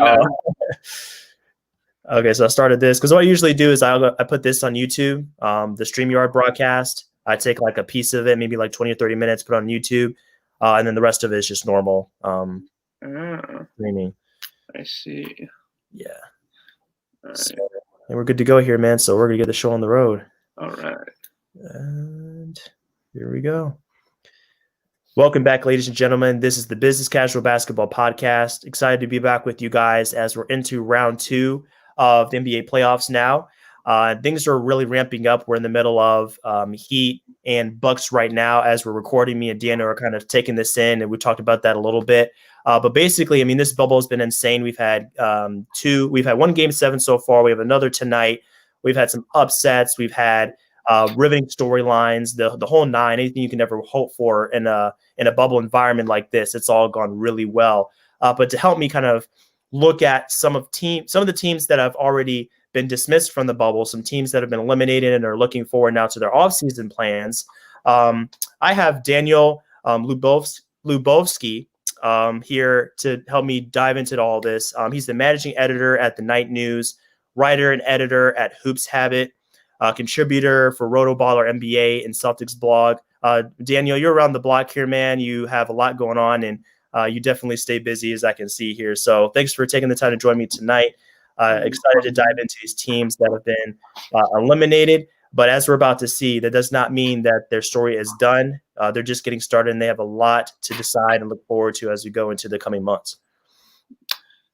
Uh, No. okay, so I started this because what I usually do is I put this on YouTube, the StreamYard broadcast. I take like a piece of it, maybe like 20 or 30 minutes, put it on YouTube, and then the rest of it is just normal Ah, streaming. I see. Yeah. All right. So, and we're good to go here, man. So we're gonna get the show on the road. All right. And here we go. Welcome back, ladies and gentlemen. This is the Business Casual Basketball Podcast. Excited to be back with you guys as we're into round 2 of the NBA playoffs now. Things are really ramping up. We're in the middle of Heat and Bucks right now as we're recording. Me and Daniel are kind of taking this in, and we talked about that a little bit. But basically, I mean, this bubble has been insane. We've had one Game 7 so far. We have another tonight. We've had some upsets. We've had riveting storylines, the whole nine, anything you can ever hope for in a bubble environment like this. It's all gone really well. But to help me kind of look at some of the teams that have already been dismissed from the bubble, some teams that have been eliminated and are looking forward now to their offseason plans. I have Daniel Lubovsky here to help me dive into all this. He's the managing editor at the Night News, writer and editor at Hoops Habit, contributor for Rotoballer NBA and Celtics blog. Daniel, you're around the block here, man. You have a lot going on, and you definitely stay busy, as I can see here. So thanks for taking the time to join me tonight. Excited to dive into these teams that have been eliminated. But as we're about to see, that does not mean that their story is done. They're just getting started, and they have a lot to decide and look forward to as we go into the coming months.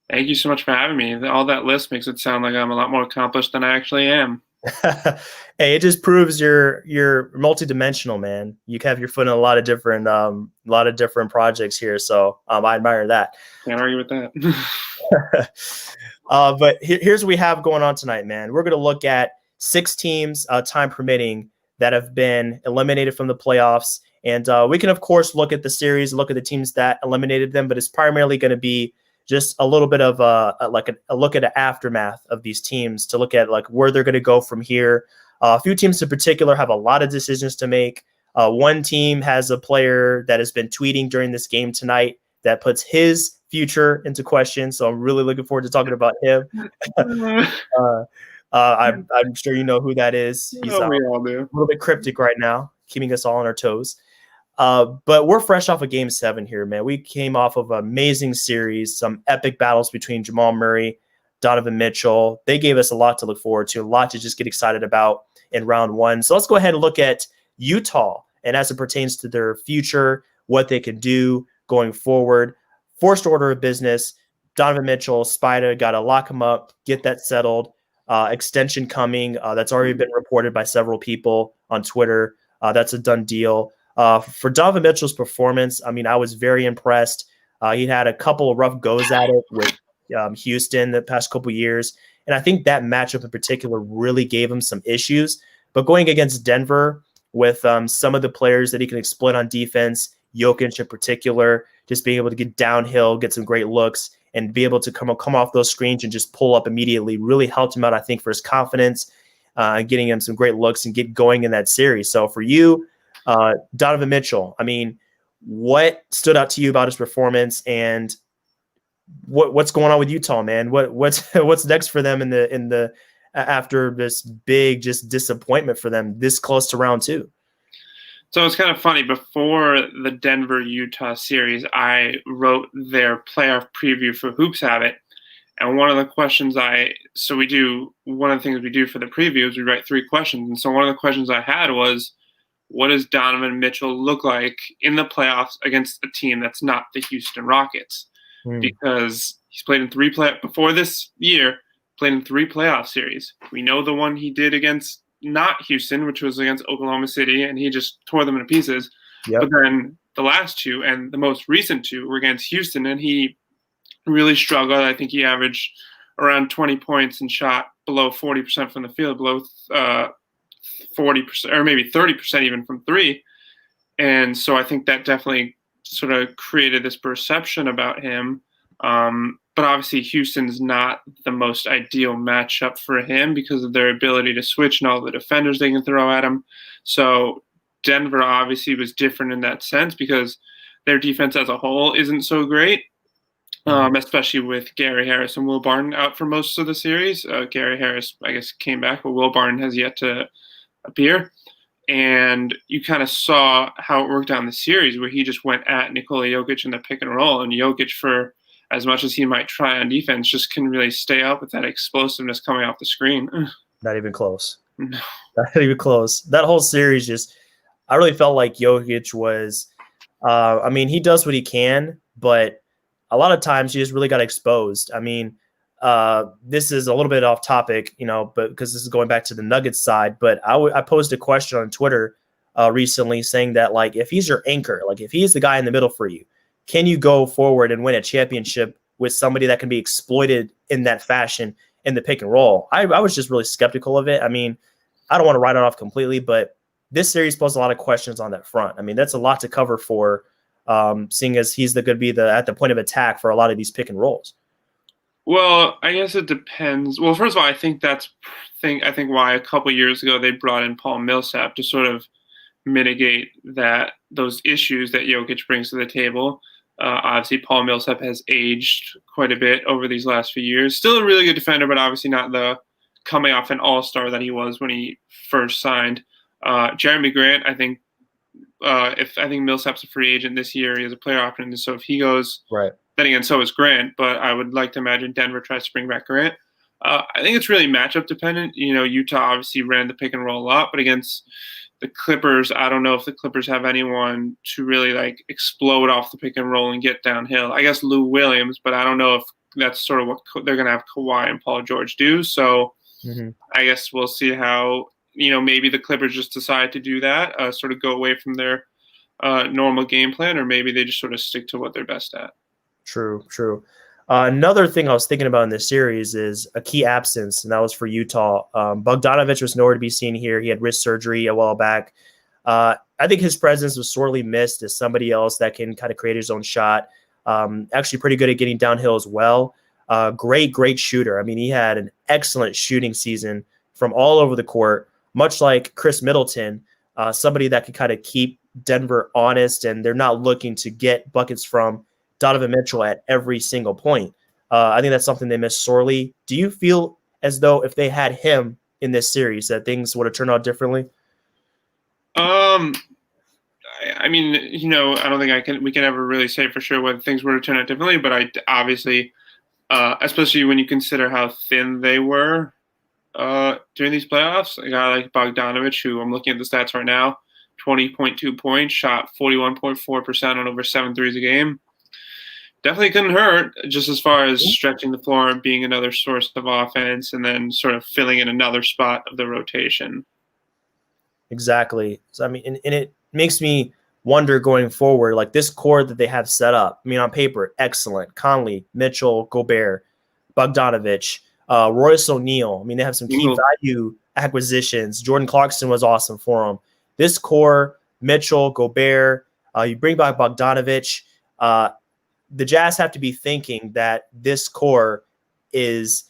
Thank you so much for having me. All that list makes it sound like I'm a lot more accomplished than I actually am. Hey, it just proves you're multidimensional, man. You have your foot in a lot of different projects here, so I admire that. Can't argue with that. But here's what we have going on tonight, man. We're going to look at 6 teams, time permitting, that have been eliminated from the playoffs, and we can of course look at the series, look at the teams that eliminated them, but it's primarily going to be just a little bit of a look at the aftermath of these teams to look at like where they're going to go from here. A few teams in particular have a lot of decisions to make. One team has a player that has been tweeting during this game tonight that puts his future into question. So I'm really looking forward to talking about him. I'm sure you know who that is. He's we all do. a little bit cryptic right now, keeping us all on our toes. But we're fresh off of Game 7 here, man. We came off of an amazing series, some epic battles between Jamal Murray, Donovan Mitchell. They gave us a lot to look forward to, a lot to just get excited about in round 1. So let's go ahead and look at Utah and as it pertains to their future, what they can do going forward. First order of business, Donovan Mitchell, Spida, got to lock him up, get that settled. Extension coming. That's already been reported by several people on Twitter. That's a done deal. For Donovan Mitchell's performance, I mean, I was very impressed. He had a couple of rough goes at it with Houston the past couple of years, and I think that matchup in particular really gave him some issues. But going against Denver with some of the players that he can exploit on defense, Jokic in particular, just being able to get downhill, get some great looks, and be able to come off those screens and just pull up immediately really helped him out, I think, for his confidence, getting him some great looks and get going in that series. So for you, Donovan Mitchell, I mean, what stood out to you about his performance, and what's going on with Utah, man? What's next for them in the after this big just disappointment for them this close to round 2? So it's kind of funny. Before the Denver-Utah series, I wrote their playoff preview for Hoops Habit. And one of the things we do for the preview is we write 3 questions. And so one of the questions I had was, what does Donovan Mitchell look like in the playoffs against a team that's not the Houston Rockets? Because he's played in 3 before this year, played in 3 playoff series. We know the one he did against not Houston, which was against Oklahoma City, and he just tore them into pieces. Yep. But then the last 2 and the most recent 2 were against Houston, and he really struggled. I think he averaged around 20 points and shot below 40% from the field, below 40% or maybe 30% even from 3. And so I think that definitely sort of created this perception about him. But obviously Houston's not the most ideal matchup for him because of their ability to switch and all the defenders they can throw at him. So Denver obviously was different in that sense because their defense as a whole isn't so great. especially with Gary Harris and Will Barton out for most of the series. Gary Harris, I guess, came back, but Will Barton has yet to appear. And you kind of saw how it worked out in the series where he just went at Nikola Jokic in the pick and roll. And Jokic, for as much as he might try on defense, just couldn't really stay up with that explosiveness coming off the screen. Not even close. No. Not even close. That whole series just, I really felt like Jokic was, I mean, he does what he can, but a lot of times he just really got exposed. I mean, this is a little bit off topic, but because this is going back to the Nuggets side, but I posed a question on Twitter recently saying that, like, if he's your anchor, like if he's the guy in the middle for you, can you go forward and win a championship with somebody that can be exploited in that fashion in the pick and roll? I was just really skeptical of it. I mean, I don't want to write it off completely, but this series posed a lot of questions on that front. I mean, that's a lot to cover for, seeing as he's going to be at the point of attack for a lot of these pick and rolls. Well, I guess it depends. Well, first of all, I think why a couple years ago they brought in Paul Millsap to sort of mitigate those issues that Jokic brings to the table. Obviously, Paul Millsap has aged quite a bit over these last few years. Still a really good defender, but obviously not the coming off an all-star that he was when he first signed. Jeremy Grant, I think Millsap's a free agent this year, he has a player option, so if he goes, right, then again, so is Grant. But I would like to imagine Denver tries to bring back Grant. I think it's really matchup dependent. Utah obviously ran the pick and roll a lot, but against the Clippers, I don't know if the Clippers have anyone to really like explode off the pick and roll and get downhill. I guess Lou Williams, but I don't know if that's sort of what they're going to have Kawhi and Paul George do. So I guess we'll see how, maybe the Clippers just decide to do that, sort of go away from their normal game plan, or maybe they just sort of stick to what they're best at. True. Another thing I was thinking about in this series is a key absence, and that was for Utah. Bogdanovich was nowhere to be seen here. He had wrist surgery a while back. I think his presence was sorely missed as somebody else that can kind of create his own shot. Actually pretty good at getting downhill as well. Great shooter. I mean, he had an excellent shooting season from all over the court, much like Chris Middleton, somebody that could kind of keep Denver honest, and they're not looking to get buckets from Donovan Mitchell at every single point. I think that's something they miss sorely. Do you feel as though if they had him in this series that things would have turned out differently? I mean, I don't think we can ever really say for sure whether things would have turned out differently, but I obviously, especially when you consider how thin they were during these playoffs, a guy like Bogdanovich, who I'm looking at the stats right now, 20.2 points, shot 41.4% on over 7 threes a game. Definitely couldn't hurt, just as far as stretching the floor and being another source of offense, and then sort of filling in another spot of the rotation. Exactly. So, I mean, and it makes me wonder going forward, like this core that they have set up. I mean, on paper, excellent. Conley, Mitchell, Gobert, Bogdanovich, Royce O'Neal. I mean, they have some key value acquisitions. Jordan Clarkson was awesome for them. This core, Mitchell, Gobert, you bring back Bogdanovich. The Jazz have to be thinking that this core is,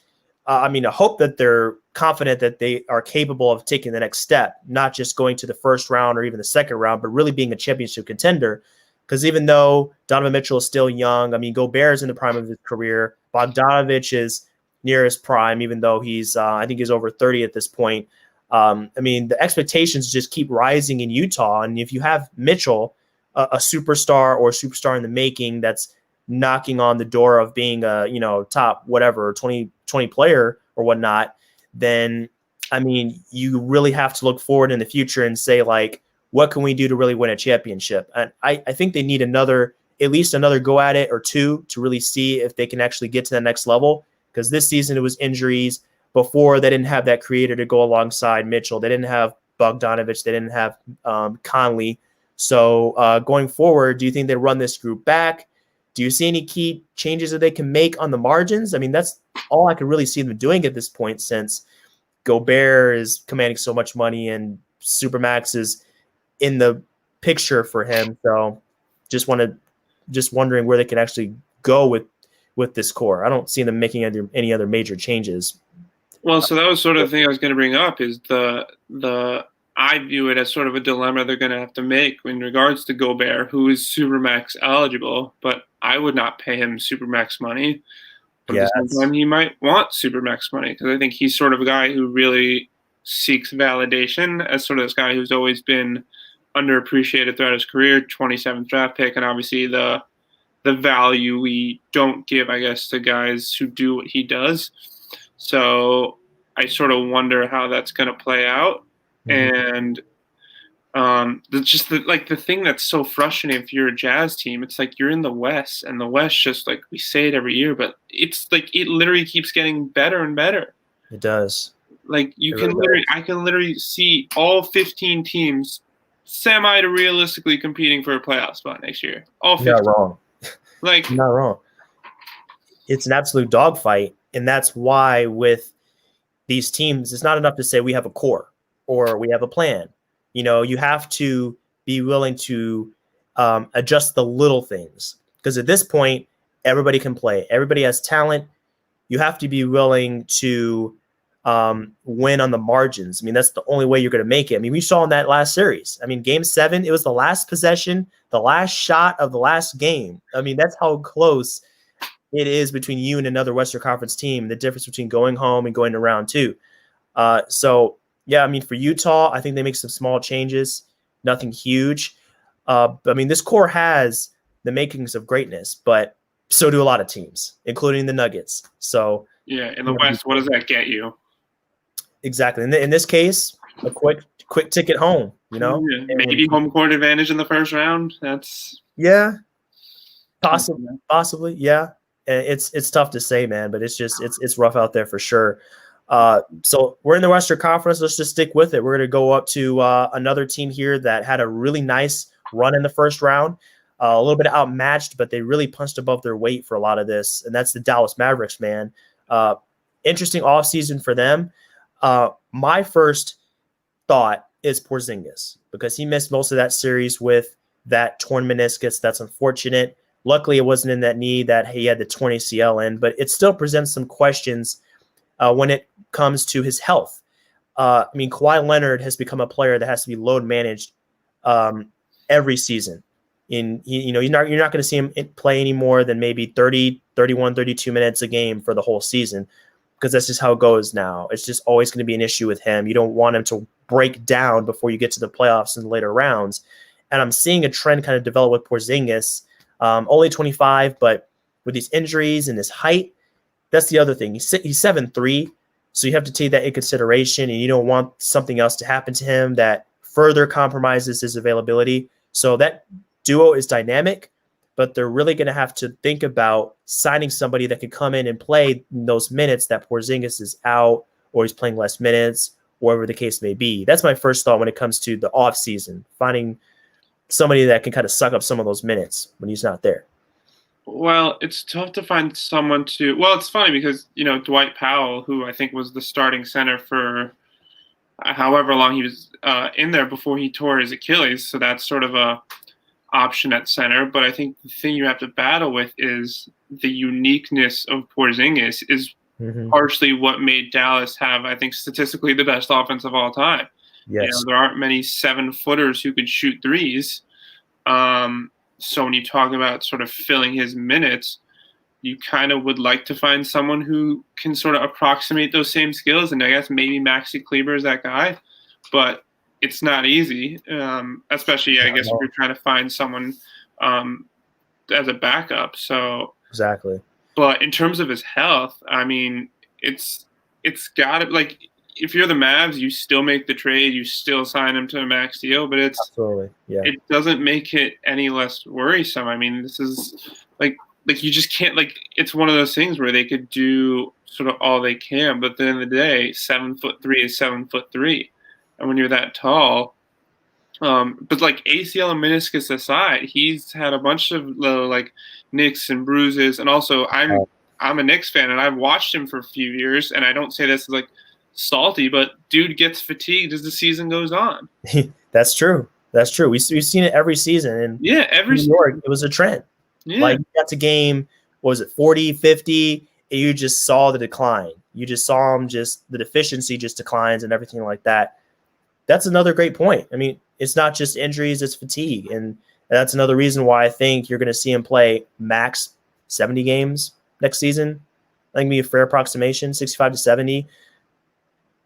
I hope that they're confident that they are capable of taking the next step, not just going to the first round or even the second round, but really being a championship contender. Because even though Donovan Mitchell is still young, I mean, Gobert is in the prime of his career. Bogdanovich is near his prime, even though he's, I think he's over 30 at this point. I mean, the expectations just keep rising in Utah. And if you have Mitchell, a superstar or a superstar in the making that's knocking on the door of being a, top whatever 20 player or whatnot, then I mean, you really have to look forward in the future and say, like, what can we do to really win a championship? And I think they need at least another go at it or two to really see if they can actually get to the next level. Because this season it was injuries. Before, they didn't have that creator to go alongside Mitchell. They didn't have Bogdanovich. They didn't have Conley. So going forward, do you think they run this group back? Do you see any key changes that they can make on the margins? I mean, that's all I could really see them doing at this point, since Gobert is commanding so much money and Supermax is in the picture for him. So just wondering where they can actually go with this core. I don't see them making any other major changes. Well, so that was sort of the thing I was going to bring up, is I view it as sort of a dilemma they're going to have to make in regards to Gobert, who is Supermax eligible, but I would not pay him supermax money. But Yeah, at the same time, he might want supermax money because I think he's sort of a guy who really seeks validation as sort of this guy who's always been underappreciated throughout his career, 27th draft pick, and obviously the value we don't give, I guess, to guys who do what he does. So I sort of wonder how that's going to play out. And the thing that's so frustrating if you're a Jazz team, it's like you're in the West, and the West, just like we say it every year, but it's like it literally keeps getting better and better. It does. Like I can literally see all 15 teams semi-realistically competing for a playoff spot next year. All 15. You're not wrong. Like, you're not wrong. It's an absolute dogfight, and that's why with these teams, it's not enough to say we have a core or we have a plan. You know, you have to be willing to adjust the little things, because at this point, everybody can play. Everybody has talent. You have to be willing to win on the margins. I mean, that's the only way you're going to make it. I mean, we saw in that last series. I mean, game 7, it was the last possession, the last shot of the last game. I mean, that's how close it is between you and another Western Conference team, the difference between going home and going to round 2. So, yeah, I mean, for Utah, I think they make some small changes, nothing huge. I mean, this core has the makings of greatness, but so do a lot of teams, including the Nuggets. So, yeah, in the West, what does that get you? Exactly. In this case, a quick ticket home, you know? Yeah, maybe home court advantage in the first round. That's possibly, yeah. It's tough to say, man, but it's rough out there for sure. So we're in the Western Conference. Let's just stick with it. We're going to go up to another team here that had a really nice run in the first round, a little bit outmatched, but they really punched above their weight for a lot of this, and that's the Dallas Mavericks, man. Interesting offseason for them. My first thought is Porzingis, because he missed most of that series with that torn meniscus. That's unfortunate. Luckily, it wasn't in that knee that he had the torn ACL in, but it still presents some questions when it comes to his health. I mean, Kawhi Leonard has become a player that has to be load managed every season. You're not going to see him play any more than maybe 30, 31, 32 minutes a game for the whole season, because that's just how it goes now. It's just always going to be an issue with him. You don't want him to break down before you get to the playoffs in the later rounds. And I'm seeing a trend kind of develop with Porzingis, only 25, but with these injuries and his height, that's the other thing. He's 7'3", so you have to take that in consideration, and you don't want something else to happen to him that further compromises his availability. So that duo is dynamic, but they're really going to have to think about signing somebody that can come in and play those minutes that Porzingis is out, or he's playing less minutes, whatever the case may be. That's my first thought when it comes to the offseason, finding somebody that can kind of suck up some of those minutes when he's not there. Well, it's tough to find someone to – well, it's funny because, Dwight Powell, who I think was the starting center for however long he was in there before he tore his Achilles, so that's sort of a option at center. But I think the thing you have to battle with is the uniqueness of Porzingis is partially what made Dallas have, I think, statistically the best offense of all time. Yes. There aren't many 7-footers who could shoot threes. So when you talk about sort of filling his minutes, you kind of would like to find someone who can sort of approximate those same skills. And I guess maybe Maxi Kleber is that guy, but it's not easy, especially, I guess, if you're trying to find someone as a backup. So exactly. But in terms of his health, I mean, it's got to, like, if you're the Mavs, you still make the trade, you still sign him to a max deal, but it doesn't make it any less worrisome. I mean, this is like you just can't, like, it's one of those things where they could do sort of all they can, but at the end of the day, 7'3" is 7'3", and when you're that tall, but like ACL and meniscus aside, he's had a bunch of like nicks and bruises, and also I'm a Knicks fan, and I've watched him for a few years, and I don't say this as like salty, but dude gets fatigued as the season goes on. That's true. We've seen it every season. And every New York, it was a trend. Like, you got to game, what was it, 40, 50, and you just saw the decline. You just saw him, just the deficiency just declines and everything like that. That's another great point. I mean, it's not just injuries, it's fatigue. And that's another reason why I think you're going to see him play max 70 games next season. I think be a fair approximation, 65 to 70.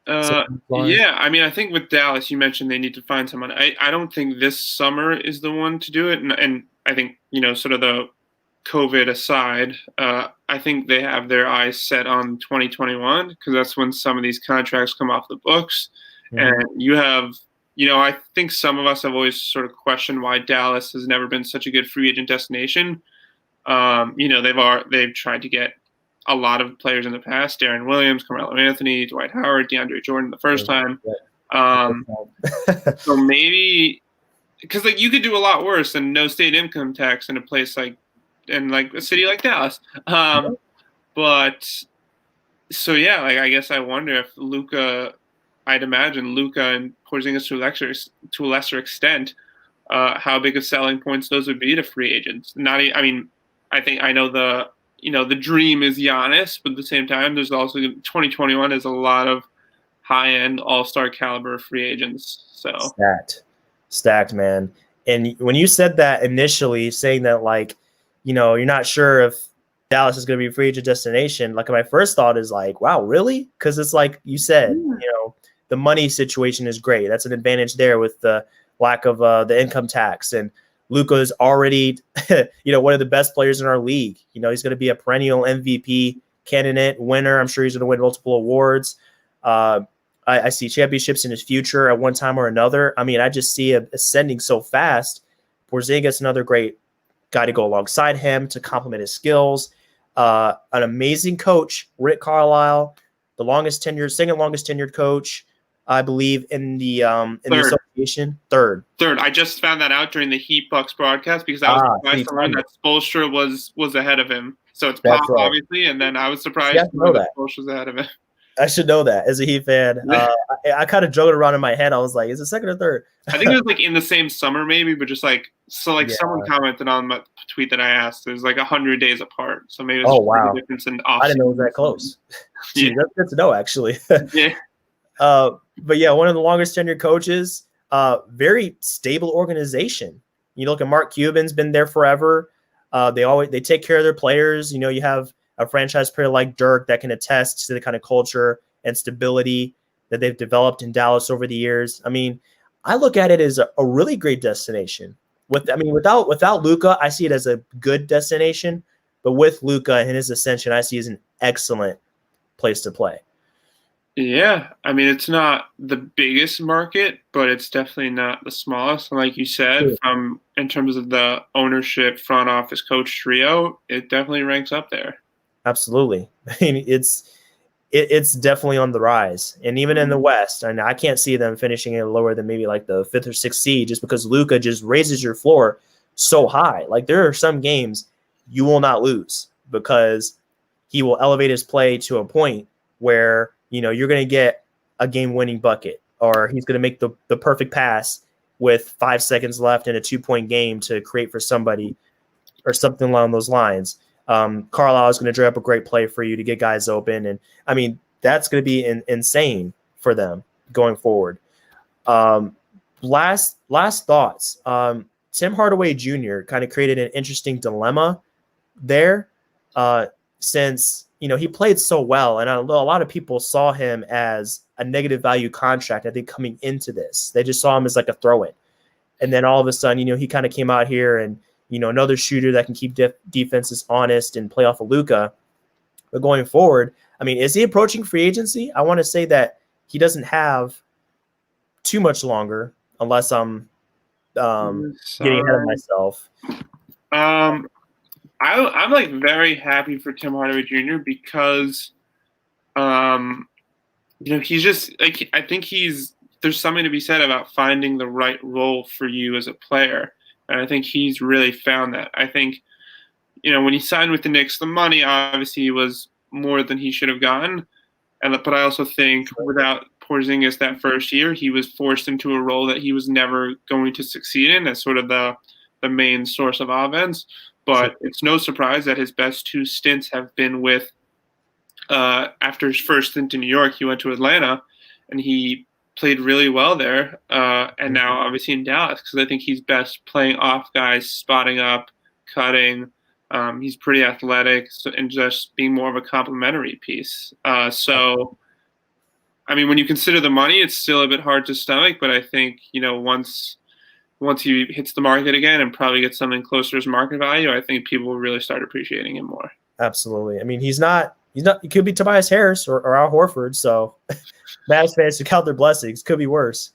Yeah, I mean, I think with Dallas, you mentioned they need to find someone. I don't think this summer is the one to do it, and I think sort of the COVID aside, I think they have their eyes set on 2021 because that's when some of these contracts come off the books, and you have. I think some of us have always sort of questioned why Dallas has never been such a good free agent destination. They've tried to get a lot of players in the past: Darren Williams, Carmelo Anthony, Dwight Howard, DeAndre Jordan the first time. So maybe because you could do a lot worse than no state income tax in a place in a city like Dallas. But so yeah, I guess I wonder if Luka. I'd imagine Luka and Porzingis to a lesser extent, how big of selling points those would be to free agents. I know the dream is Giannis, but at the same time, there's also 2021 is a lot of high-end all-star caliber free agents. So stacked, man. And when you said that initially, saying that you're not sure if Dallas is going to be a free agent destination, my first thought is wow, really? Because it's like you said, the money situation is great. That's an advantage there with the lack of the income tax. And Luka is already, one of the best players in our league. He's going to be a perennial MVP candidate, winner. I'm sure he's going to win multiple awards. I see championships in his future at one time or another. I mean, I just see him ascending so fast. Porzingis, another great guy to go alongside him to complement his skills. An amazing coach, Rick Carlisle, second longest tenured coach, I believe, in the association. Third. I just found that out during the Heat Bucks broadcast because I was surprised to learn that Spoelstra was ahead of him. So it's Pop, right, obviously, and then I was surprised that Spoelstra's ahead of him. I should know that as a Heat fan. I kind of juggled around in my head. I was like, is it second or third? I think it was in the same summer maybe, but just someone commented on my tweet that I asked. It was 100 days apart. So maybe it's wow. difference in I didn't know it was that close. Yeah. That's good to know, actually. Yeah. But yeah, one of the longest tenured coaches, very stable organization. You look at Mark Cuban's been there forever. They take care of their players. You have a franchise player like Dirk that can attest to the kind of culture and stability that they've developed in Dallas over the years. I mean, I look at it as a really great destination. Without Luka, I see it as a good destination, but with Luka and his ascension, I see it as an excellent place to play. Yeah, I mean, it's not the biggest market, but it's definitely not the smallest. And like you said, in terms of the ownership, front office, coach trio, it definitely ranks up there. Absolutely. I mean, it's definitely on the rise. And even in the West, and I can't see them finishing it lower than maybe the 5th or 6th seed just because Luka just raises your floor so high. There are some games you will not lose because he will elevate his play to a point where you're going to get a game-winning bucket, or he's going to make the perfect pass with 5 seconds left in a 2-point game to create for somebody or something along those lines. Carlisle is going to draw up a great play for you to get guys open. And I mean, that's going to be insane for them going forward. Last thoughts. Tim Hardaway Jr. kind of created an interesting dilemma there since, he played so well. And a lot of people saw him as a negative value contract, I think, coming into this. They just saw him as a throw-in. And then all of a sudden, he kind of came out here and, another shooter that can keep defenses honest and play off of Luka. But going forward, I mean, is he approaching free agency? I want to say that he doesn't have too much longer, unless I'm getting ahead of myself. I'm very happy for Tim Hardaway Jr. because, he's just I think there's something to be said about finding the right role for you as a player. And I think he's really found that. I think, when he signed with the Knicks, the money obviously was more than he should have gotten. But I also think without Porzingis that first year, he was forced into a role that he was never going to succeed in as sort of the main source of offense. But it's no surprise that his best 2 stints have been with after his first stint in New York, he went to Atlanta, and he played really well there, and now obviously in Dallas because I think he's best playing off guys, spotting up, cutting. He's pretty athletic and just being more of a complementary piece. So, I mean, when you consider the money, it's still a bit hard to stomach. But I think once he hits the market again and probably gets something closer to his market value, I think people will really start appreciating him more. Absolutely. I mean, he's not. He could be Tobias Harris or Al Horford. So, Mavs fans should count their blessings. Could be worse.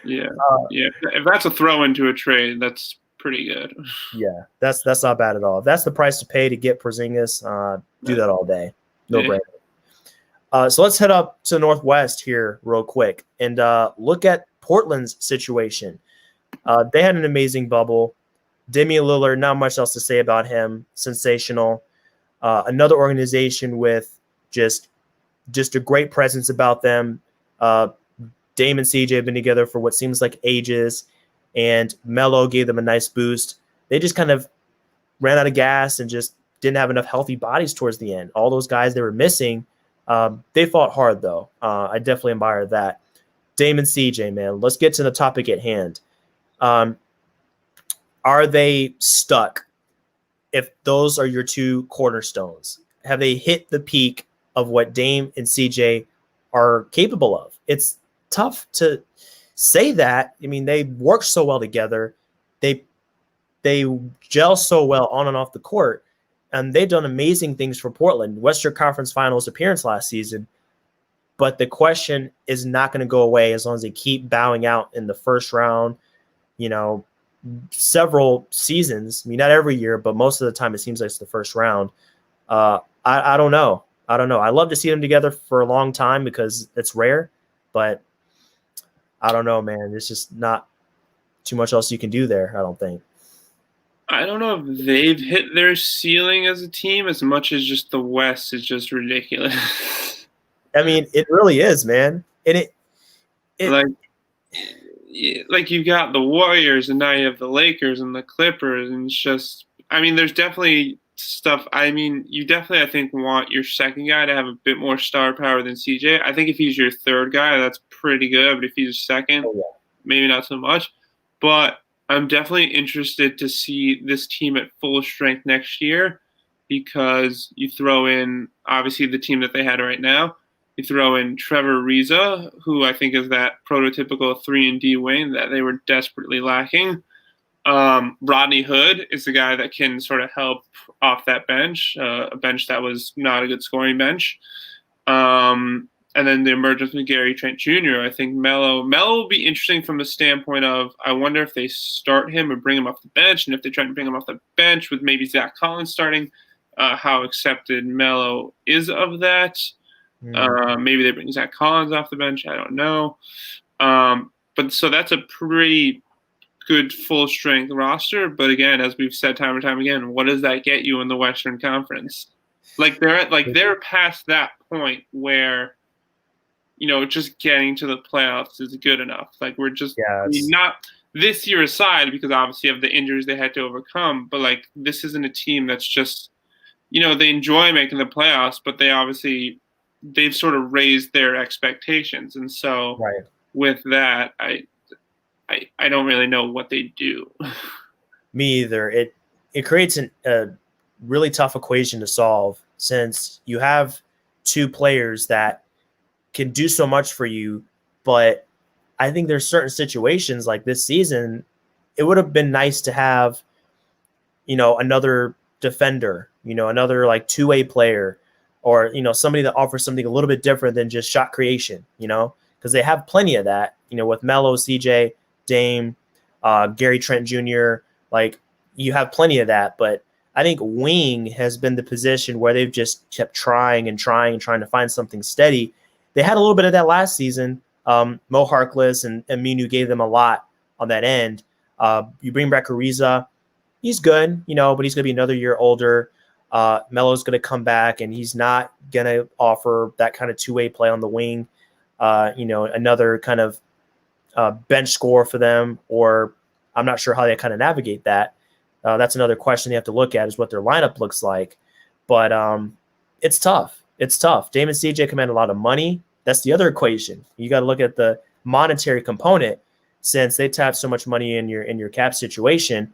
Yeah. If that's a throw into a trade, that's pretty good. Yeah, that's not bad at all. If that's the price to pay to get Porzingis, do that all day. No brainer. So let's head up to the Northwest here real quick and look at Portland's situation. They had an amazing bubble. Damian Lillard, not much else to say about him. Sensational. Another organization with just a great presence about them. Dame and CJ have been together for what seems like ages, and Melo gave them a nice boost. They just kind of ran out of gas and just didn't have enough healthy bodies towards the end. All those guys they were missing, they fought hard, though. I definitely admire that. Dame and CJ, man, let's get to the topic at hand. Are they stuck if those are your two cornerstones? Have they hit the peak of what Dame and CJ are capable of? It's tough to say that. I mean, they work so well together. They gel so well on and off the court, and they've done amazing things for Portland. Western Conference Finals appearance last season. But the question is not going to go away as long as they keep bowing out in the first round, several seasons. I mean, not every year, but most of the time it seems like it's the first round. I don't know. I love to see them together for a long time because it's rare, but I don't know, man. There's just not too much else you can do there, I don't think. I don't know if they've hit their ceiling as a team as much as just the West is just ridiculous. I mean, it really is, man. And like you got the Warriors and now you have the Lakers and the Clippers, and it's just, I mean, there's definitely stuff. I mean, you definitely, I think, want your second guy to have a bit more star power than CJ. I think if he's your third guy, that's pretty good. But if he's second, maybe not so much. But I'm definitely interested to see this team at full strength next year, because you throw in, obviously, the team that they had right now. You throw in Trevor Ariza, who I think is that prototypical 3-and-D wing that they were desperately lacking. Rodney Hood is the guy that can sort of help off that bench, a bench that was not a good scoring bench. And then the emergence of Gary Trent Jr. I think Melo will be interesting from the standpoint of, I wonder if they start him or bring him off the bench, and if they try to bring him off the bench with maybe Zach Collins starting, how accepted Melo is of that. Maybe they bring Zach Collins off the bench. I don't know. But so that's a pretty good full strength roster. But again, as we've said time and time again, what does that get you in the Western Conference? They're past that point where, just getting to the playoffs is good enough. Like, we're just not this year aside, because obviously of the injuries they had to overcome. But like, this isn't a team that's just, they enjoy making the playoffs, but they've sort of raised their expectations. And so with that, I don't really know what they do. Me either. It creates a really tough equation to solve, since you have two players that can do so much for you. But I think there's certain situations like this season, it would have been nice to have, another defender, another like two-way player, or, somebody that offers something a little bit different than just shot creation, because they have plenty of that, with Melo, CJ, Dame, Gary Trent Jr. Like, you have plenty of that. But I think wing has been the position where they've just kept trying to find something steady. They had a little bit of that last season. Mo Harkless and Minu gave them a lot on that end. You bring back Ariza, he's good, but he's going to be another year older. Melo's going to come back, and he's not going to offer that kind of two-way play on the wing. Another kind of bench score for them, or I'm not sure how they kind of navigate that. That's another question they have to look at, is what their lineup looks like. But it's tough. It's tough. Dame and CJ command a lot of money. That's the other equation. You got to look at the monetary component. Since they tap so much money in your cap situation,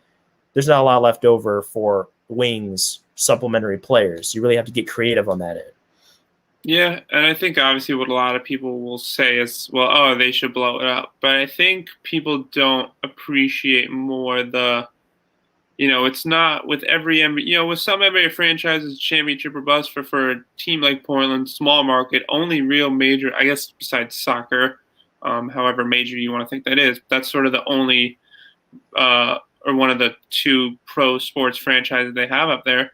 there's not a lot left over for wings, supplementary players. You really have to get creative on that end. Yeah, and I think obviously what a lot of people will say is, well, oh, they should blow it up. But I think people don't appreciate more it's not with every NBA, with some NBA franchises, championship or bust for a team like Portland, small market, only real major, I guess, besides soccer, however major you want to think that is, that's sort of the only or one of the two pro sports franchises they have up there.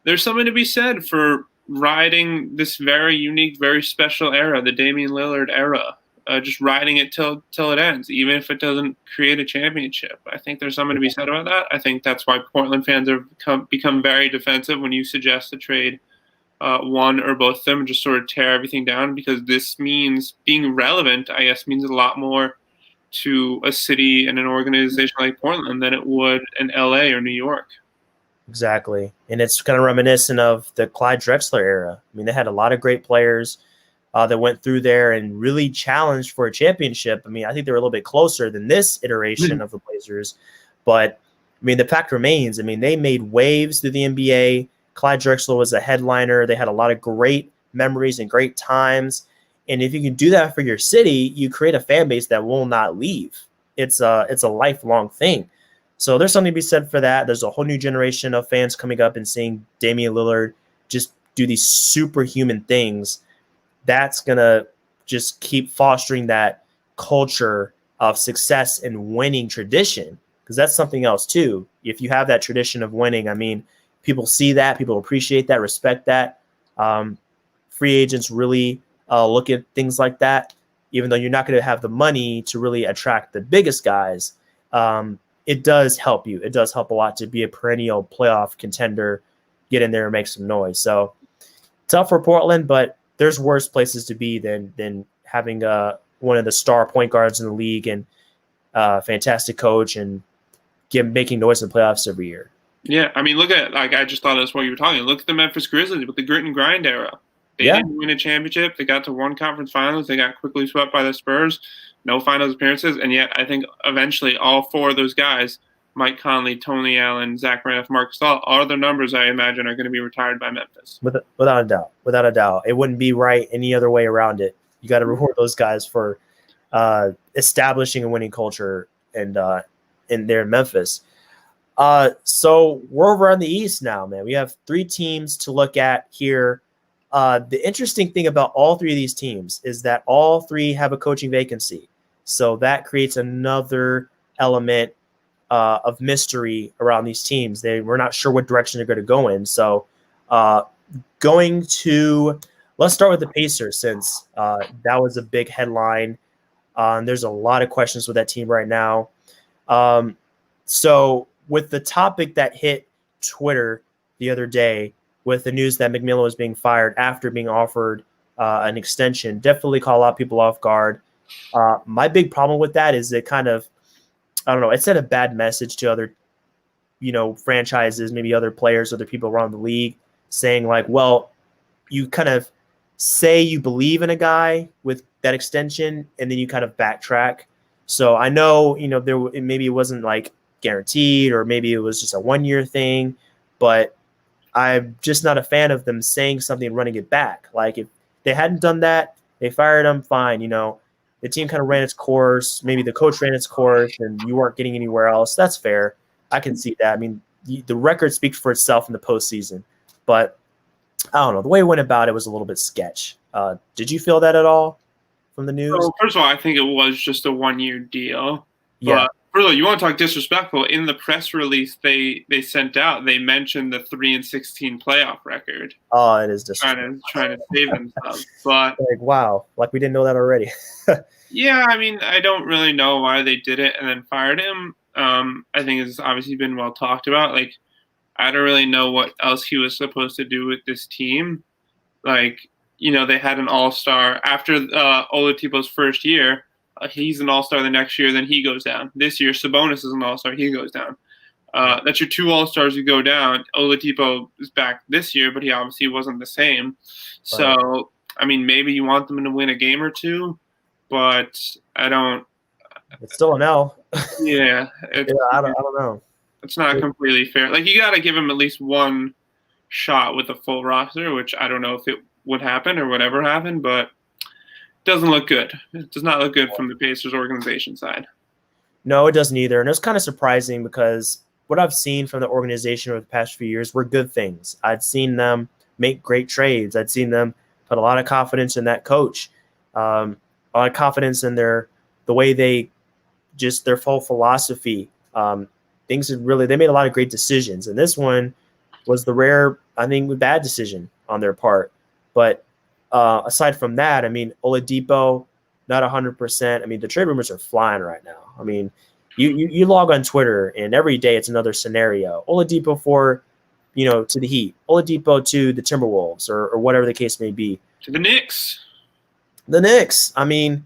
There's something to be said for riding this very unique, very special era, the Damian Lillard era, just riding it till it ends, even if it doesn't create a championship. I think there's something to be said about that. I think that's why Portland fans have become very defensive when you suggest to trade one or both of them and just sort of tear everything down, because this means being relevant, I guess, means a lot more to a city and an organization like Portland than it would in LA or New York. Exactly. And it's kind of reminiscent of the Clyde Drexler era. I mean, they had a lot of great players that went through there and really challenged for a championship. I mean, I think they were a little bit closer than this iteration of the Blazers. But, I mean, the fact remains, I mean, they made waves through the NBA. Clyde Drexler was a headliner. They had a lot of great memories and great times. And if you can do that for your city, you create a fan base that will not leave. It's a lifelong thing. So there's something to be said for that. There's a whole new generation of fans coming up and seeing Damian Lillard just do these superhuman things. That's going to just keep fostering that culture of success and winning tradition, because that's something else too. If you have that tradition of winning, I mean, people see that, people appreciate that, respect that. Free agents really look at things like that, even though you're not going to have the money to really attract the biggest guys. It does help you. It does help a lot to be a perennial playoff contender, get in there and make some noise. So tough for Portland, but there's worse places to be than having one of the star point guards in the league and fantastic coach and making noise in the playoffs every year. Yeah, I mean, look at, like, I just thought that's what you were talking. Look at the Memphis Grizzlies with the grit and grind era. They didn't win a championship. They got to one conference finals. They got quickly swept by the Spurs. No finals appearances. And yet I think eventually all four of those guys, Mike Conley, Tony Allen, Zach Randolph, Marc Gasol, all their numbers, I imagine, are going to be retired by Memphis. Without a doubt. Without a doubt. It wouldn't be right any other way around it. You got to reward those guys for establishing a winning culture and in there in Memphis. So we're over on the East now, man. We have 3 teams to look at here. The interesting thing about all 3 of these teams is that all 3 have a coaching vacancy. So that creates another element of mystery around these teams. We're not sure what direction they're going to go in. So let's start with the Pacers, since that was a big headline. There's a lot of questions with that team right now. So with the topic that hit Twitter the other day, with the news that McMillan was being fired after being offered an extension, definitely caught a lot of people off guard. My big problem with that is it kind of, I don't know, it sent a bad message to other, franchises, maybe other players, other people around the league, saying like, well, you kind of say you believe in a guy with that extension, and then you kind of backtrack. So I know, maybe it wasn't like guaranteed, or maybe it was just a 1-year thing, but I'm just not a fan of them saying something and running it back. Like, if they hadn't done that, they fired him, fine. The team kind of ran its course. Maybe the coach ran its course and you weren't getting anywhere else. That's fair. I can see that. I mean, the record speaks for itself in the postseason. But I don't know. The way it went about it was a little bit sketch. Did you feel that at all from the news? So, first of all, I think it was just a 1-year deal. Yeah. But further, you want to talk disrespectful? In the press release they sent out, they mentioned the 3-16 playoff record. Oh, it is disrespectful. Trying to save themselves. But like, wow, like we didn't know that already. Yeah, I mean, I don't really know why they did it and then fired him. I think it's obviously been well talked about. Like, I don't really know what else he was supposed to do with this team. Like, they had an all-star after Oladipo's first year. He's an all-star the next year, then he goes down. This year, Sabonis is an all-star, he goes down. That's your 2 all-stars who go down. Oladipo is back this year, but he obviously wasn't the same. So I mean, maybe you want them to win a game or two, but I don't. It's still an L. Yeah, Yeah, I don't know. it's not completely fair. Like, you got to give them at least one shot with a full roster, which I don't know if it would happen or whatever happened, but it doesn't look good. It does not look good from the Pacers organization side. No, it doesn't either. And it's kind of surprising because what I've seen from the organization over the past few years were good things. I'd seen them make great trades. I'd seen them put a lot of confidence in that coach, a lot of confidence in the way they just their full philosophy. Things that really they made a lot of great decisions, and this one was the rare, I think, bad decision on their part. But aside from that, I mean, Oladipo not 100%. I mean, the trade rumors are flying right now. I mean, you log on Twitter and every day it's another scenario. Oladipo to the Heat, Oladipo to the Timberwolves, or whatever the case may be. To the Knicks. The Knicks. I mean,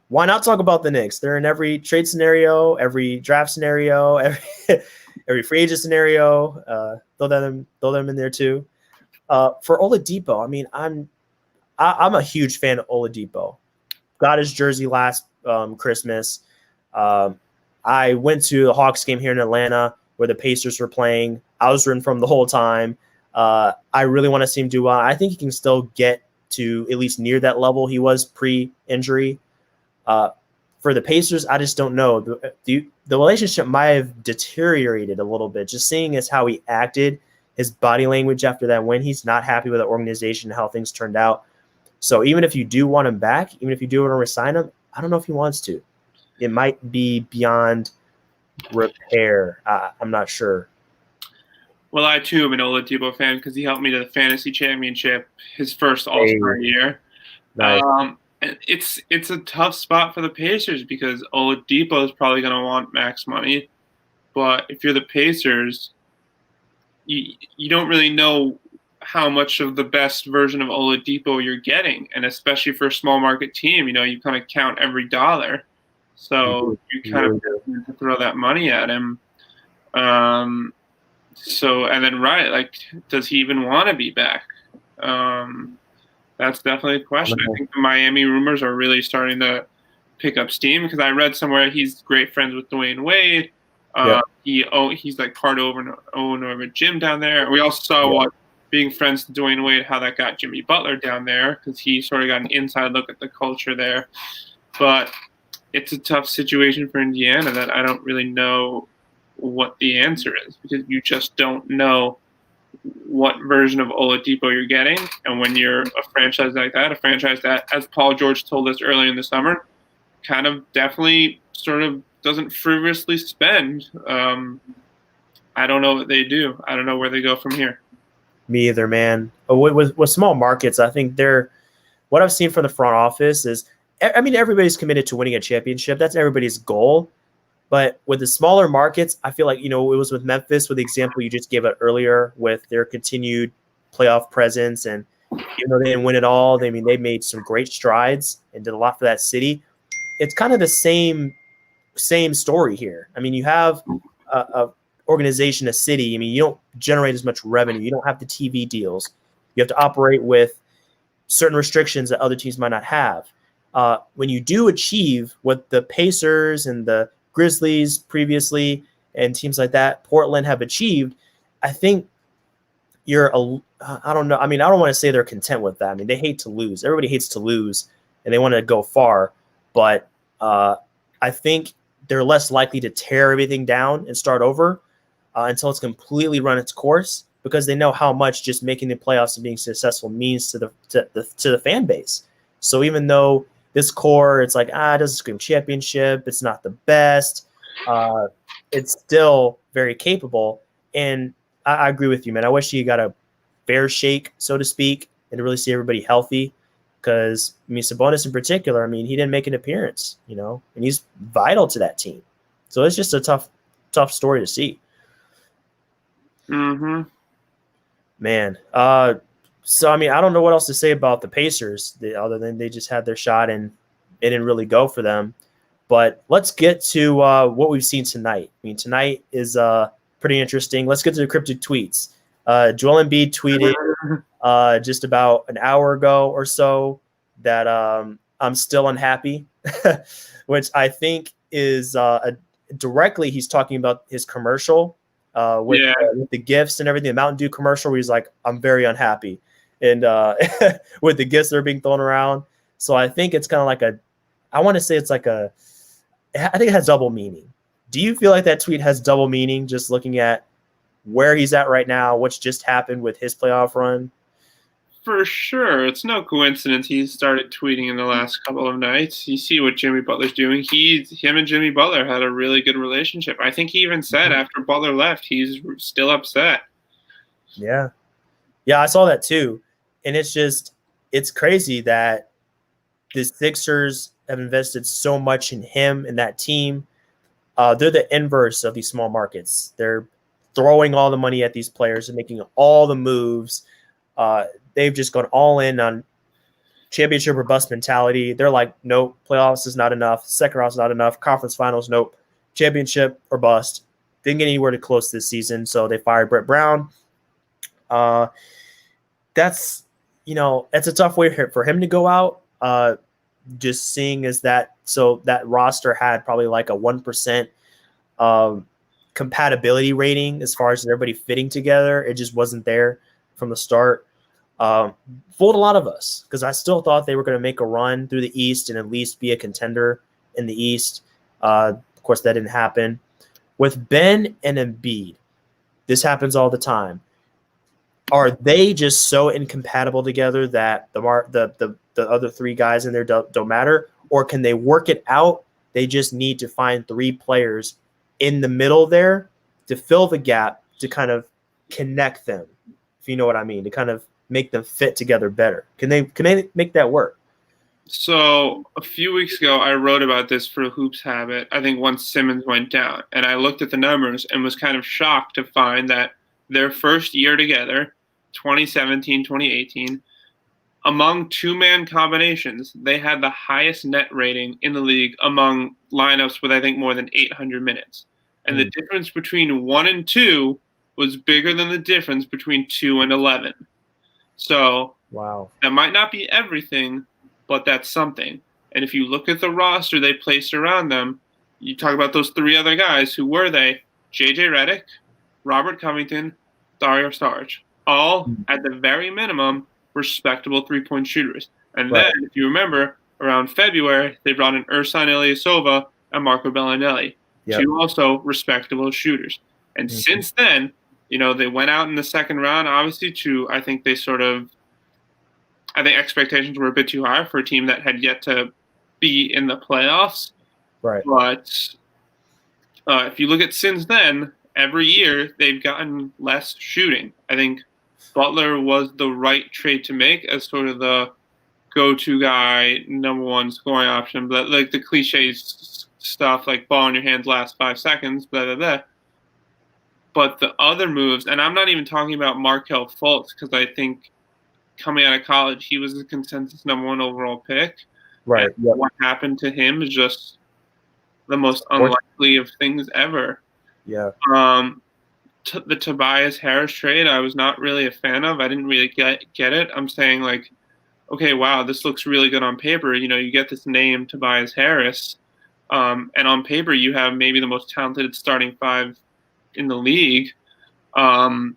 why not talk about the Knicks? They're in every trade scenario, every draft scenario, every free agent scenario. Throw them in there too. For Oladipo, I mean, I'm a huge fan of Oladipo. Got his jersey last Christmas. I went to the Hawks game here in Atlanta where the Pacers were playing. I was rooting from the whole time. I really want to see him do well. I think he can still get to at least near that level he was pre-injury. For the Pacers, I just don't know. The relationship might have deteriorated a little bit, just seeing as how he acted, his body language after that win. He's not happy with the organization, how things turned out. So even if you do want him back, even if you do want to resign him, I don't know if he wants to. It might be beyond repair. I'm not sure. Well, I too am an Oladipo fan because he helped me to the fantasy championship his first All-Star year. Nice. It's a tough spot for the Pacers because Oladipo is probably going to want max money, but if you're the Pacers, you don't really know how much of the best version of Oladipo you're getting, and especially for a small market team, you kind of count every dollar, so you kind of have to throw that money at him. So, and then, right, like, does he even want to be back? That's definitely a question. I think the Miami rumors are really starting to pick up steam because I read somewhere he's great friends with Dwayne Wade. He's like part owner of a gym down there. We also saw being friends with Dwayne Wade, how that got Jimmy Butler down there because he sort of got an inside look at the culture there. But it's a tough situation for Indiana that I don't really know what the answer is because you just don't know what version of Oladipo you're getting. And when you're a franchise like that, a franchise that, as Paul George told us earlier in the summer, kind of definitely sort of doesn't frivolously spend, I don't know what they do. I don't know where they go from here. Me either, man. With small markets, I think what I've seen from the front office is, I mean, everybody's committed to winning a championship. That's everybody's goal. But with the smaller markets, I feel like, it was with Memphis, with the example you just gave it earlier, with their continued playoff presence. And even though they didn't win it all, they made some great strides and did a lot for that city. It's kind of the same story here. I mean, you have a organization, a city. I mean, you don't generate as much revenue. You don't have the TV deals. You have to operate with certain restrictions that other teams might not have. When you do achieve what the Pacers and the Grizzlies previously and teams like that, Portland, have achieved, I think I don't know. I mean, I don't want to say they're content with that. I mean, they hate to lose. Everybody hates to lose, and they want to go far. But I think they're less likely to tear everything down and start over until it's completely run its course, because they know how much just making the playoffs and being successful means to the fan base. So even though this core, it's like, it doesn't scream championship, it's not the best, it's still very capable. And I agree with you, man. I wish you got a fair shake, so to speak, and to really see everybody healthy. Because, I mean, Sabonis in particular, I mean, he didn't make an appearance, and he's vital to that team. So it's just a tough story to see. Mm-hmm. Man. So, I mean, I don't know what else to say about the Pacers other than they just had their shot and it didn't really go for them. But let's get to what we've seen tonight. I mean, tonight is pretty interesting. Let's get to the cryptic tweets. Joel Embiid tweeted, just about an hour ago or so that I'm still unhappy, which I think is directly he's talking about his commercial with the gifts and everything, the Mountain Dew commercial where he's like, I'm very unhappy. And with the gifts that are being thrown around. So I think it's kind of like I want to say it's like I think it has double meaning. Do you feel like that tweet has double meaning just looking at where he's at right now, what's just happened with his playoff run? For sure. It's no coincidence he started tweeting in the last couple of nights. You see what Jimmy Butler's doing. Him and Jimmy Butler had a really good relationship. I think he even said after Butler left, he's still upset. Yeah. Yeah, I saw that too. And it's crazy that the Sixers have invested so much in him and that team. They're the inverse of these small markets. They're throwing all the money at these players and making all the moves. They've just gone all in on championship or bust mentality. They're like, nope, playoffs is not enough. Second round's not enough. Conference finals, nope. Championship or bust. Didn't get anywhere to close this season, so they fired Brett Brown. That's a tough way for him to go out. Just seeing as that roster had probably like a 1% compatibility rating as far as everybody fitting together. It just wasn't there from the start. Fooled a lot of us because I still thought they were going to make a run through the East and at least be a contender in the East. Of course, that didn't happen. With Ben and Embiid, this happens all the time. Are they just so incompatible together that the other three guys in there don't matter? Or can they work it out? They just need to find three players in the middle there to fill the gap, to kind of connect them, if you know what I mean, to kind of make them fit together better. Can they make that work? So a few weeks ago, I wrote about this for Hoops Habit. I think once Simmons went down, and I looked at the numbers and was kind of shocked to find that their first year together, 2017, 2018, among two-man combinations, they had the highest net rating in the league among lineups with, I think, more than 800 minutes. And the difference between 1 and 2 was bigger than the difference between 2 and 11. So wow, that might not be everything, but that's something. And if you look at the roster they placed around them, you talk about those three other guys. Who were they? J.J. Redick, Robert Covington, Dario Saric. All, at the very minimum, respectable three-point shooters. And then, if you remember, around February, they brought in Ersan Ilyasova and Marco Bellinelli, two also respectable shooters. And since then, they went out in the second round, obviously, I think expectations were a bit too high for a team that had yet to be in the playoffs. Right. But if you look at since then, every year they've gotten less shooting. I think Butler was the right trade to make as sort of the go-to guy, number one scoring option, but like the cliche stuff like ball in your hands last 5 seconds, blah, blah, blah. But the other moves, and I'm not even talking about Markelle Fultz, because I think coming out of college, he was the consensus number one overall pick. Right. Yep. What happened to him is just the most unlikely of things ever. Yeah. The Tobias Harris trade, I was not really a fan of. I didn't really get it. I'm saying, like, okay, wow, this looks really good on paper. You get this name, Tobias Harris, and on paper you have maybe the most talented starting five in the league. But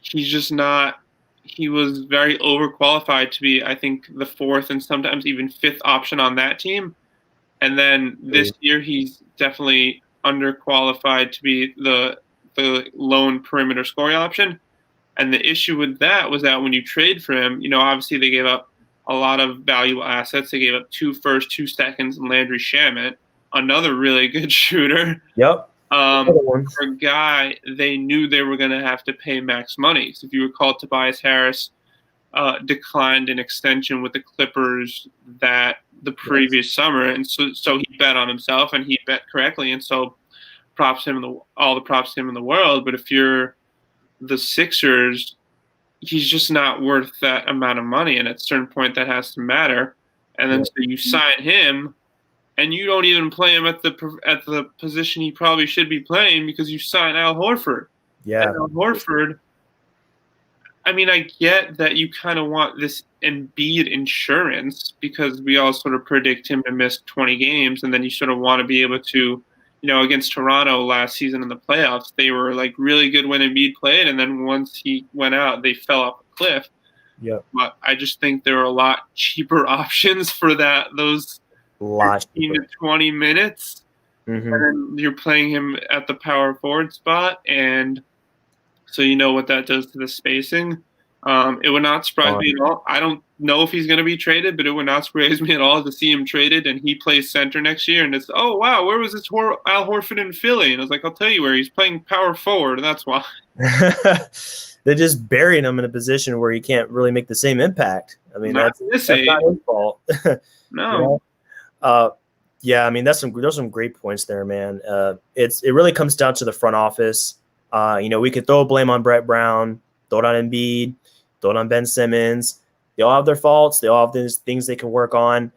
he's just not – he was very overqualified to be, I think, the fourth and sometimes even fifth option on that team. And then this year he's definitely – underqualified to be the lone perimeter scoring option. And the issue with that was that when you trade for him, obviously they gave up a lot of valuable assets. They gave up 2 firsts, 2 seconds, and Landry Shamet, another really good shooter. Yep. For a guy they knew they were going to have to pay max money. So if you recall, Tobias Harris declined an extension with the Clippers the previous summer, and so he bet on himself, and he bet correctly, and so all the props to him in the world. But if you're the Sixers, he's just not worth that amount of money, and at a certain point that has to matter. And then so you sign him, and you don't even play him at the position he probably should be playing because you sign Al Horford. Yeah, and Al Horford, I mean, I get that you kind of want this Embiid insurance because we all sort of predict him to miss 20 games, and then you sort of want to be able to, against Toronto last season in the playoffs, they were like really good when Embiid played, and then once he went out, they fell off a cliff. Yep. But I just think there are a lot cheaper options for those 15 to 20 minutes. Mm-hmm. And then you're playing him at the power forward spot, and so you know what that does to the spacing. It would not surprise me at all. I don't know if he's going to be traded, but it would not surprise me at all to see him traded and he plays center next year. And it's, oh, wow, where was this Al Horford in Philly? And I was like, I'll tell you where. He's playing power forward, and that's why. They're just burying him in a position where he can't really make the same impact. I mean, that's not his fault. No. Yeah, I mean, there's some great points there, man. It really comes down to the front office. We could throw blame on Brett Brown, throw it on Embiid, throw it on Ben Simmons. They all have their faults. They all have things they can work on.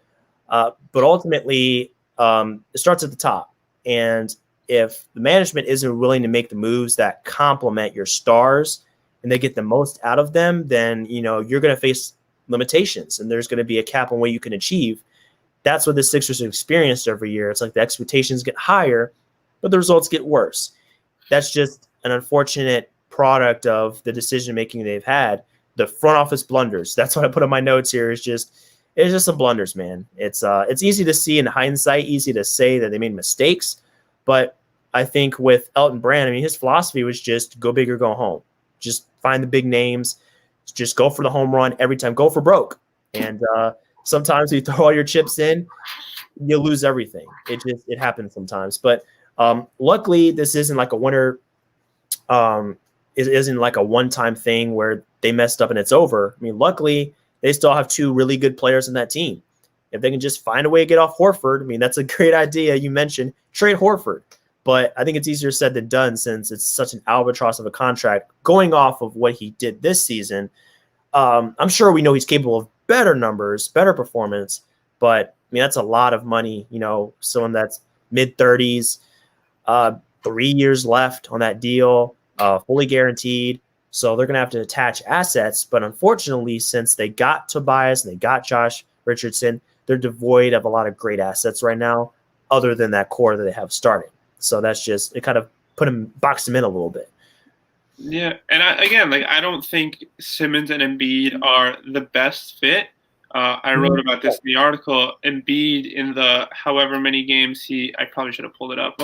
But ultimately, it starts at the top. And if the management isn't willing to make the moves that complement your stars and they get the most out of them, then, you're going to face limitations and there's going to be a cap on what you can achieve. That's what the Sixers have experienced every year. It's like the expectations get higher, but the results get worse. That's just an unfortunate product of the decision-making they've had. The front office blunders. That's what I put on my notes here. It's just some blunders, man. It's easy to see in hindsight, easy to say that they made mistakes. But I think with Elton Brand, I mean, his philosophy was just go big or go home. Just find the big names. Just go for the home run every time. Go for broke. And sometimes you throw all your chips in, you lose everything. It happens sometimes. But luckily, this isn't like a winner. It isn't like a one-time thing where they messed up and it's over. I mean, luckily, they still have two really good players in that team. If they can just find a way to get off Horford, I mean, that's a great idea. You mentioned trade Horford. But I think it's easier said than done since it's such an albatross of a contract. Going off of what he did this season, I'm sure we know he's capable of better numbers, better performance. But, I mean, that's a lot of money, someone that's mid-30s, 3 years left on that deal, fully guaranteed. So they're going to have to attach assets. But unfortunately, since they got Tobias and they got Josh Richardson, they're devoid of a lot of great assets right now other than that core that they have starting. So that's just, it kind of boxed them in a little bit. Yeah, and I don't think Simmons and Embiid are the best fit. I wrote about this in the article. Embiid in the however many games I probably should have pulled it up.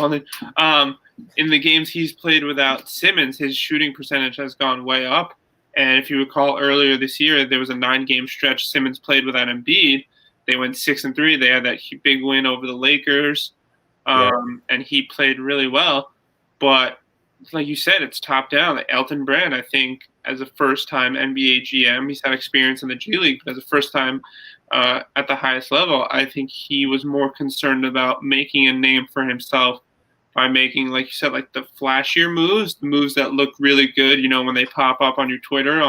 In the games he's played without Simmons, his shooting percentage has gone way up. And if you recall earlier this year, there was a 9-game stretch Simmons played without Embiid. They went 6-3. They had that big win over the Lakers, and he played really well. But like you said, it's top down. Like Elton Brand, I think, as a first-time NBA GM, he's had experience in the G League, but as a first-time at the highest level, I think he was more concerned about making a name for himself by making, like you said, like the flashier moves, the moves that look really good, when they pop up on your Twitter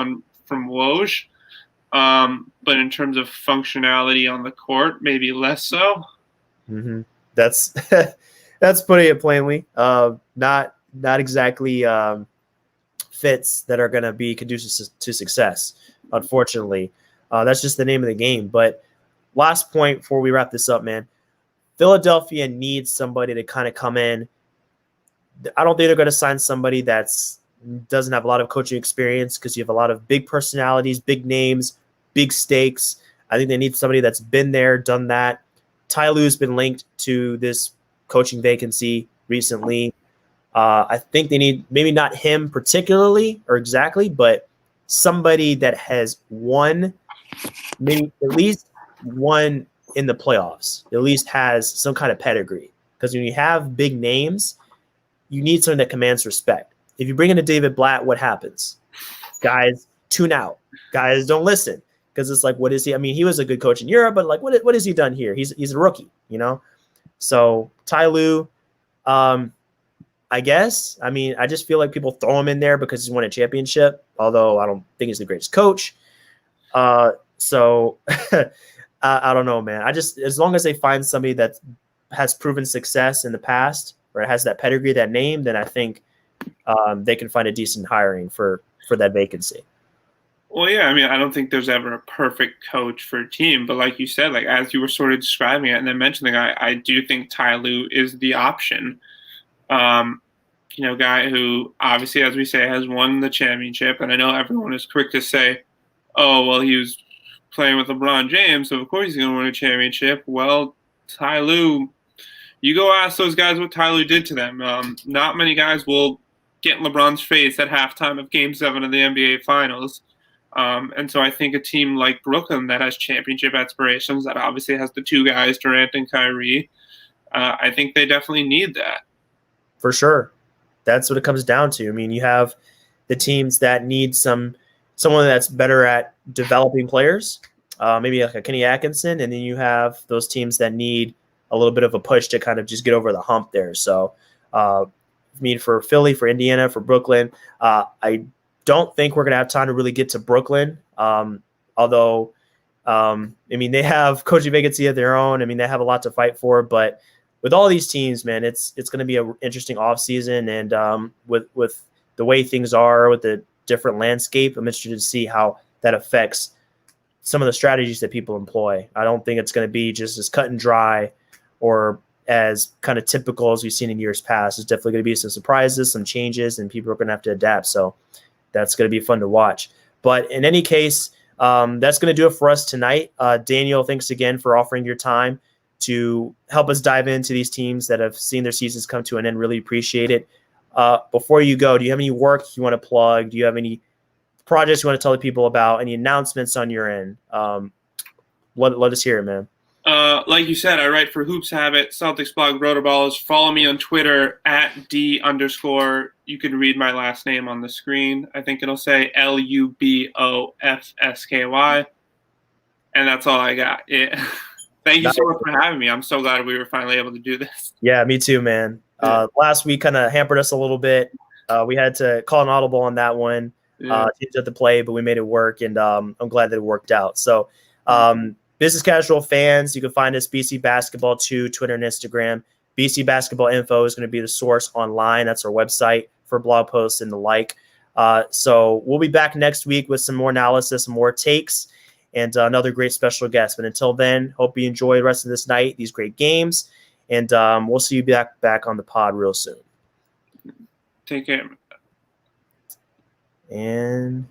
from Woj. But in terms of functionality on the court, maybe less so. Mm-hmm. That's putting it plainly. Not exactly fits that are going to be conducive to success, unfortunately. That's just the name of the game. But last point before we wrap this up, man. Philadelphia needs somebody to kind of come in. I don't think they're going to sign somebody doesn't have a lot of coaching experience because you have a lot of big personalities, big names, big stakes. I think they need somebody that's been there, done that. Ty Lue's been linked to this coaching vacancy recently. I think they need maybe not him particularly or exactly, but somebody that has won, maybe at least one in the playoffs, at least has some kind of pedigree. Because when you have big names, you need someone that commands respect. If you bring in a David Blatt, what happens? Guys tune out. Guys don't listen because it's like, what is he? I mean, he was a good coach in Europe, but like, what has he done here? He's a rookie, So Ty Lue, I guess. I mean, I just feel like people throw him in there because he's won a championship, although I don't think he's the greatest coach. So I don't know, man. As long as they find somebody that has proven success in the past or has that pedigree, that name, then I think they can find a decent hiring for that vacancy. Well, yeah, I mean, I don't think there's ever a perfect coach for a team, but like you said, like as you were sort of describing it and then mentioning, I do think Ty Lue is the option. Um, guy who obviously, as we say, has won the championship, and I know everyone is quick to say, "Oh, well, he was playing with LeBron James, so of course he's going to win a championship." Well, Ty Lue, you go ask those guys what Ty Lue did to them. Not many guys will get in LeBron's face at halftime of Game 7 of the NBA Finals. And so I think a team like Brooklyn that has championship aspirations, that obviously has the two guys, Durant and Kyrie, I think they definitely need that. For sure. That's what it comes down to. I mean, you have the teams that need someone that's better at developing players, maybe like a Kenny Atkinson, and then you have those teams that need a little bit of a push to kind of just get over the hump there. So, I mean, for Philly, for Indiana, for Brooklyn, I don't think we're going to have time to really get to Brooklyn. Although, I mean, they have coaching vacancy of their own. I mean, they have a lot to fight for, but with all these teams, man, it's going to be an interesting offseason. And with the way things are, with the different landscape, I'm interested to see how that affects some of the strategies that people employ. I don't think it's going to be just as cut and dry or as kind of typical as we've seen in years past. There's definitely going to be some surprises, some changes, and people are going to have to adapt. So that's going to be fun to watch. But in any case, that's going to do it for us tonight. Daniel, thanks again for offering your time to help us dive into these teams that have seen their seasons come to an end. Really appreciate it. Before you go, do you have any work you want to plug? Do you have any projects you want to tell the people about? Any announcements on your end? Let us hear it, man. Like you said, I write for Hoops Habit, Celtics blog, Rotoballs. Follow me on Twitter at @D_. You can read my last name on the screen. I think it'll say LUBOFSKY. And that's all I got. Yeah. Thank you so much for having me. I'm so glad we were finally able to do this. Yeah, me too, man. Last week kind of hampered us a little bit. We had to call an audible on that one. Teams had to play, but we made it work, and I'm glad that it worked out. So, business casual fans, you can find us BC Basketball 2, Twitter and Instagram. BC Basketball Info is going to be the source online. That's our website for blog posts and the like. So we'll be back next week with some more analysis, more takes, and another great special guest. But until then, hope you enjoy the rest of this night, these great games, and we'll see you back on the pod real soon. Take care. And